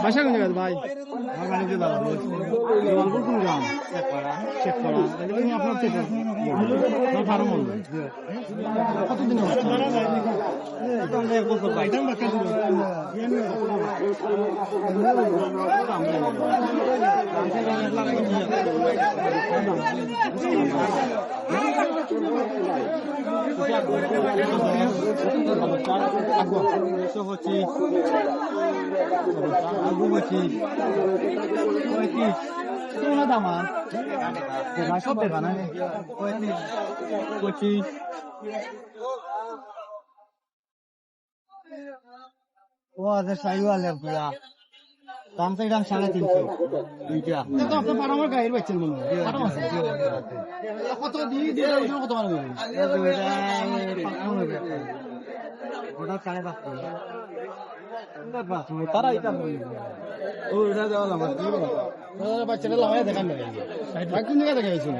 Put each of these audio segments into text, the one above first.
বাসা কোন জায়গা ভাই? জলপুর কোন গ্রাম? শেখপাড়া। আপনার থেকে ফার্ম কতদিন দাম সব দেখা না 25 ও আচ্ছা সাইওয়াল পুরা দাম তো দাম 350 দুইটা তো আপনি পারামার গায়ের বেচছেন মনে হয় কত দিয়ে কত মানে ওটা 5.5 তারা এটা ও এটা দেওয়া আমার বাচ্চাটা লাগাই দেখান ভাই কোন জায়গা থেকে আইছো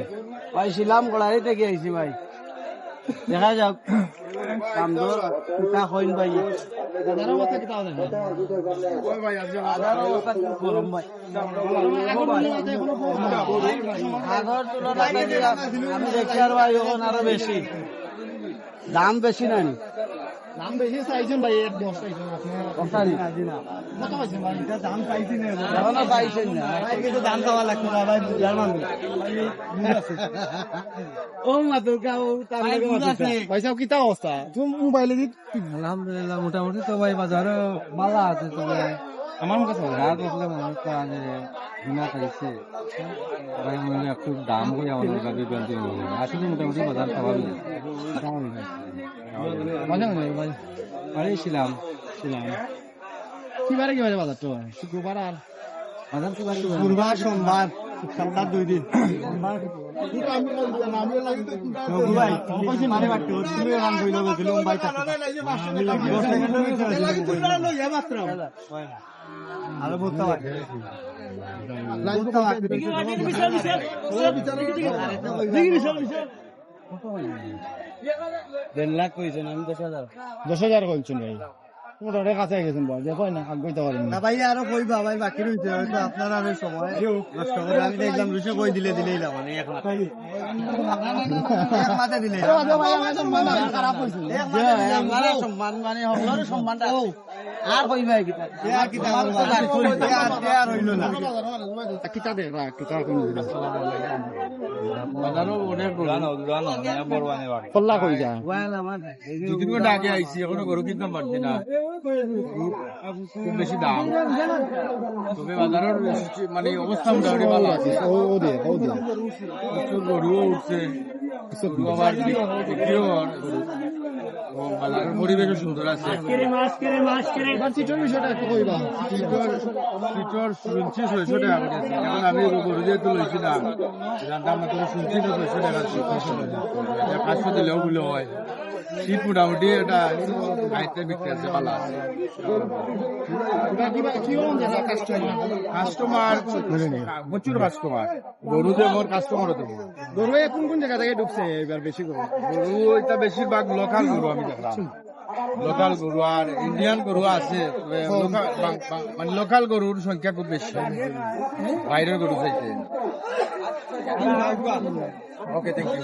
ভাই শিলাম গড়াই থেকে আইছি ভাই দেখা যাক কামদর তা হইন ভাই দাদার কথা কি তাও জানেন ওই ভাই আজ গরম ভাই আগর তুলনায় আমি দেখি আর ভাই এখন আরো বেশি দাম বেশি নাই দাম বেশি চাইছেন ভাই এক দশ চাইছেন আপনি কত পাইছেন ভাই এটা দাম চাইছেন না পাইছেন না ভাই কিন্তু দাম চাওয়া লাগতো না ভাই বুঝার মানুষ ও মাতুকা ও পয়সা কি তা অবস্থা তুমি মোবাইলে দি আলহামদুলিল্লাহ মোটামুটি তো ভাই বাজারে ভালো আছে তবে আমার কাছে রাত উঠলে মনে হচ্ছে যে বিনা খাইছে ভাই মানে একটু দাম করে আমাদের কাছে বেলতে আসলে মোটামুটি বাজার স্বাভাবিক মজা নেই ভাই আরে ছিলাম কি বারে বাজার তো শুক্রবার আর বাজার কি বারে শুক্রবার সোমবার সপ্তাহ 2 দিন আরো ভর্তা দেড় লাখ কইছেন আমি 10,000 কইছেন ভাই মোটামুটি কাছে গেছেন ভাই দেখো না আগ কইতে পারেন না ভাই আরো কইবা ভাই বাকি রইছে হয়তো আপনারা আরো সময় নষ্ট করে আমি দেখলাম রুশে কই দিলেই লাভ মানে এক মাথা দিলে ভাই আমার সম্মান খারাপ হইছে আমার সম্মান মানে হলো সম্মানটা আর কইবা কি আর কি আর হইল না কিটা দে রা কিটা কোন বাজারও অনেক দুরানো বড়বানে বাড়ি কল্লা কই যা ওয়ালা আমার দুদিন করে আগে আইছি এখনো গরু কিনতে পারছি না খুব বেশি দাম তবে বাজারের মানে অবস্থা মোটামুটি ভালো আছে ও দে প্রচুর গরুও উঠছে আবার বিক্রিও বাজারের পরিবেশও সুন্দর আছে চিটর বিষয়টা একটু কইবা চিটর শুনছি 600 টাকা করে এখন আমি গরু যেহেতু লইছি না দাম মাত্র শুনছি তো 600 টাকা 500 দিলেও বলে হয় শীত মোটামুটি এটা গাইতে বিক্রি আছে ভালো আছে কাস্টমার প্রচুর কাস্টমার গরু যে মোর কাস্টমার হতো গরু কোন জায়গা থেকে ঢুকছে এবার বেশি গরু এটা বেশিরভাগ লোকাল গরু আমি দেখলাম লোকাল গরু আর ইন্ডিয়ান গরু আছে মানে লোকাল গরুর সংখ্যা খুব বেশি বাইরের গরু চাইছে ওকে থ্যাংক ইউ